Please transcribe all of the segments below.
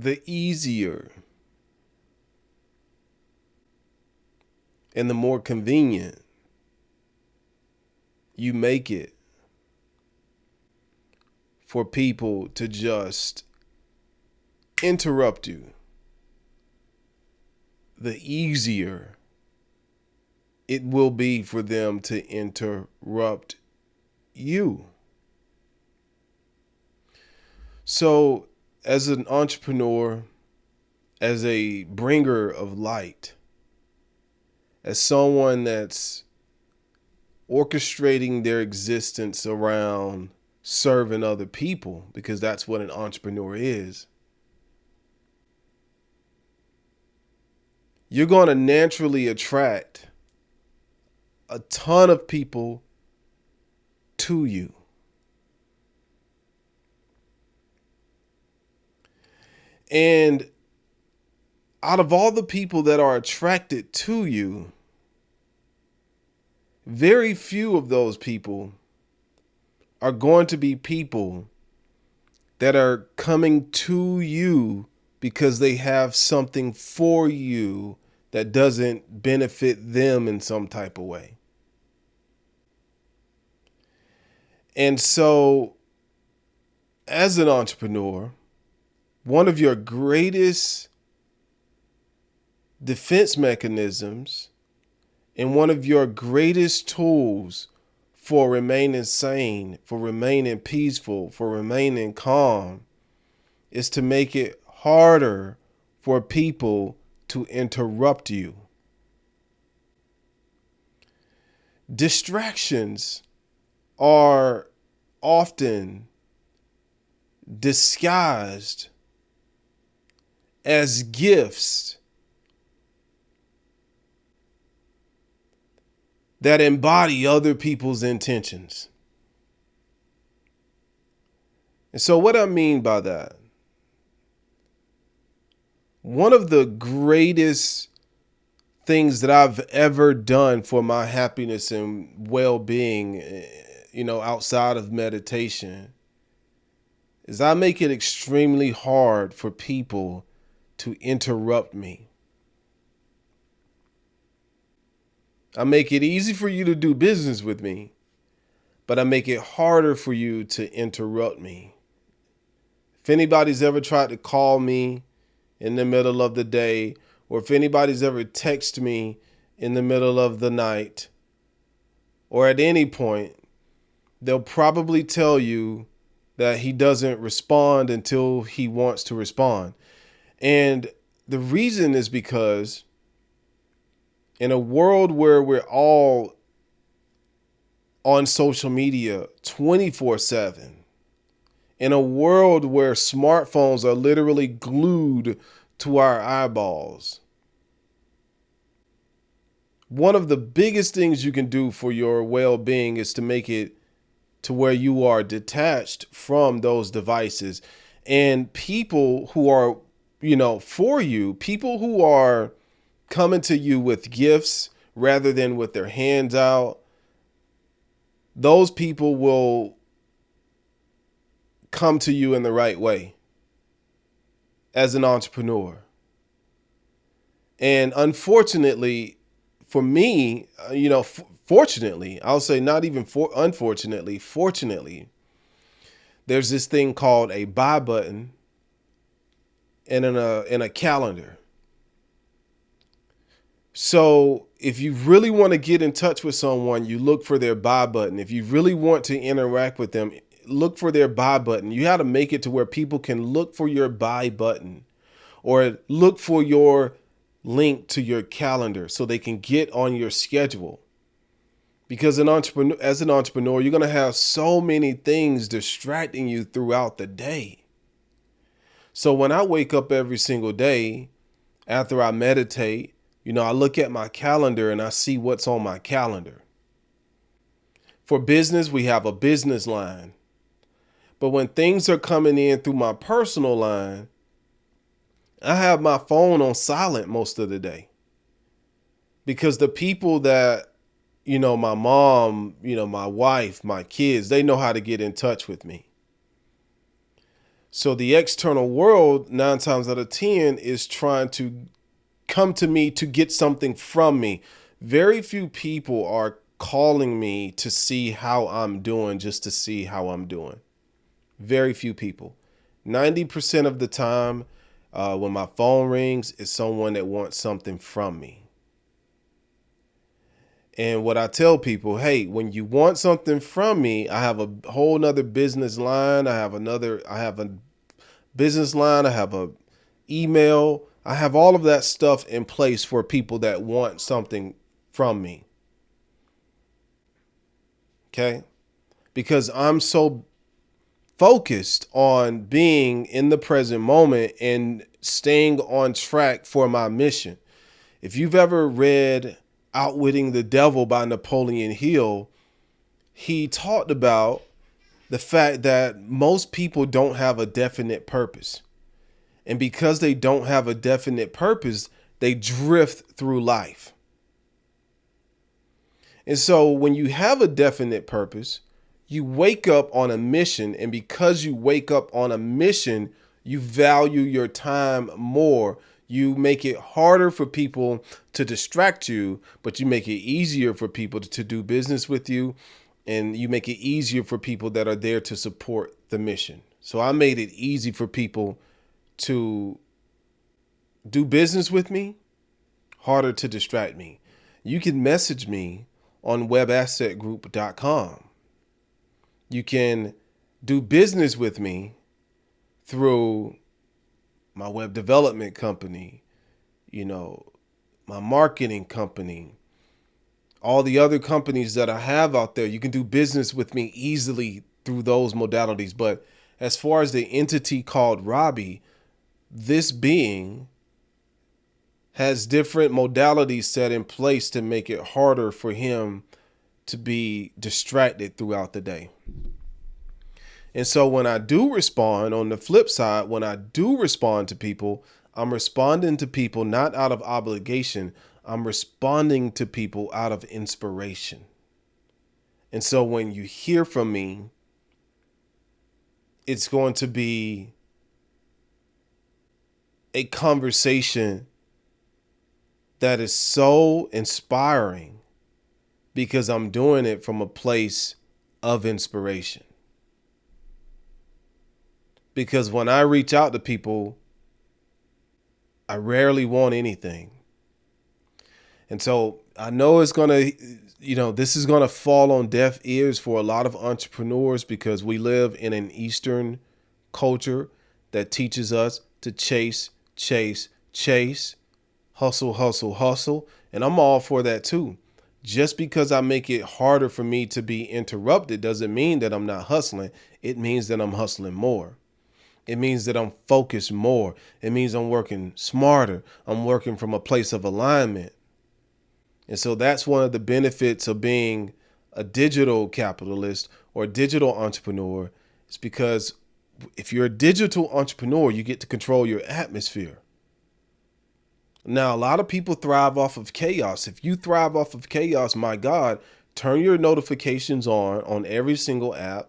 the easier and the more convenient you make it for people to just interrupt you, the easier it will be for them to interrupt you. So, as an entrepreneur, as a bringer of light, as someone that's orchestrating their existence around serving other people, because that's what an entrepreneur is, you're going to naturally attract a ton of people to you. And out of all the people that are attracted to you, very few of those people are going to be people that are coming to you because they have something for you that doesn't benefit them in some type of way. And so, as an entrepreneur, one of your greatest defense mechanisms and one of your greatest tools for remaining sane, for remaining peaceful, for remaining calm, is to make it harder for people to interrupt you. Distractions are often disguised as gifts that embody other people's intentions. And so what I mean by that, one of the greatest things that I've ever done for my happiness and well-being, outside of meditation, is I make it extremely hard for people to interrupt me. I make it easy for you to do business with me, but I make it harder for you to interrupt me. If anybody's ever tried to call me in the middle of the day, or if anybody's ever texted me in the middle of the night, or at any point, they'll probably tell you that he doesn't respond until he wants to respond. And the reason is because in a world where we're all on social media 24/7, in a world where smartphones are literally glued to our eyeballs, one of the biggest things you can do for your well-being is to make it to where you are detached from those devices. And people who are, for you, people who are coming to you with gifts rather than with their hands out, those people will come to you in the right way as an entrepreneur. And unfortunately, for me, fortunately, I'll say not even unfortunately, fortunately, there's this thing called a buy button and in a calendar. So if you really want to get in touch with someone, you look for their buy button. If you really want to interact with them, look for their buy button. You have to make it to where people can look for your buy button or look for your link to your calendar so they can get on your schedule. Because as an entrepreneur, you're going to have so many things distracting you throughout the day. So when I wake up every single day, after I meditate, I look at my calendar and I see what's on my calendar. For business, we have a business line. But when things are coming in through my personal line, I have my phone on silent most of the day. Because the people that, my mom, my wife, my kids, they know how to get in touch with me. So the external world, 9 times out of 10, is trying to come to me to get something from me. Very few people are calling me to see how I'm doing just to see how I'm doing. Very few people. 90% of the time, when my phone rings, it's someone that wants something from me. And what I tell people, hey, when you want something from me, I have a whole nother business line. I have a business line. I have a email. I have all of that stuff in place for people that want something from me. Okay. Because I'm so focused on being in the present moment and staying on track for my mission. If you've ever read Outwitting the Devil by Napoleon Hill, he talked about the fact that most people don't have a definite purpose. And because they don't have a definite purpose, they drift through life. And so when you have a definite purpose, you wake up on a mission. And because you wake up on a mission, you value your time more. You make it harder for people to distract you, but you make it easier for people to do business with you. And you make it easier for people that are there to support the mission. So I made it easy for people to do business with me, harder to distract me. You can message me on webassetgroup.com. You can do business with me through my web development company, my marketing company, all the other companies that I have out there. You can do business with me easily through those modalities. But as far as the entity called Robbie, this being has different modalities set in place to make it harder for him to be distracted throughout the day. And so when I do respond, on the flip side, when I do respond to people, I'm responding to people not out of obligation. I'm responding to people out of inspiration. And so when you hear from me, it's going to be a conversation that is so inspiring because I'm doing it from a place of inspiration. Because when I reach out to people, I rarely want anything. And so I know it's going to, this is going to fall on deaf ears for a lot of entrepreneurs because we live in an Eastern culture that teaches us to chase, hustle, hustle, hustle. And I'm all for that too. Just because I make it harder for me to be interrupted doesn't mean that I'm not hustling. It means that I'm hustling more. It means that I'm focused more. It means I'm working smarter. I'm working from a place of alignment. And so that's one of the benefits of being a digital capitalist or a digital entrepreneur. It's because if you're a digital entrepreneur, you get to control your atmosphere. Now, a lot of people thrive off of chaos. If you thrive off of chaos, my God, turn your notifications on every single app.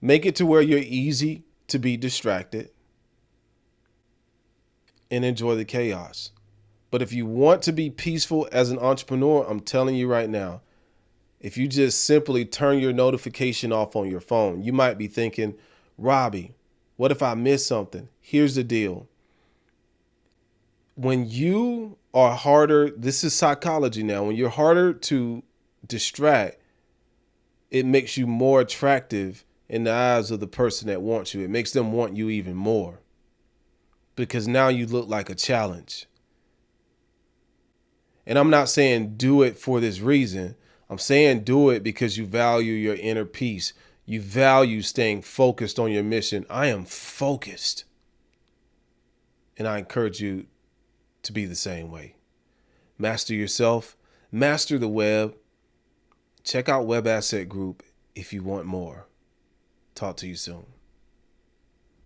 Make it to where you're easy to be distracted and enjoy the chaos. But if you want to be peaceful as an entrepreneur, I'm telling you right now, if you just simply turn your notification off on your phone, you might be thinking, Robbie, what if I miss something? Here's the deal. When you are harder, this is psychology now, when you're harder to distract, it makes you more attractive in the eyes of the person that wants you. It makes them want you even more because now you look like a challenge. And I'm not saying do it for this reason. I'm saying do it because you value your inner peace. You value staying focused on your mission. I am focused. And I encourage you to be the same way. Master yourself, master the web. Check out Web Asset Group if you want more. Talk to you soon.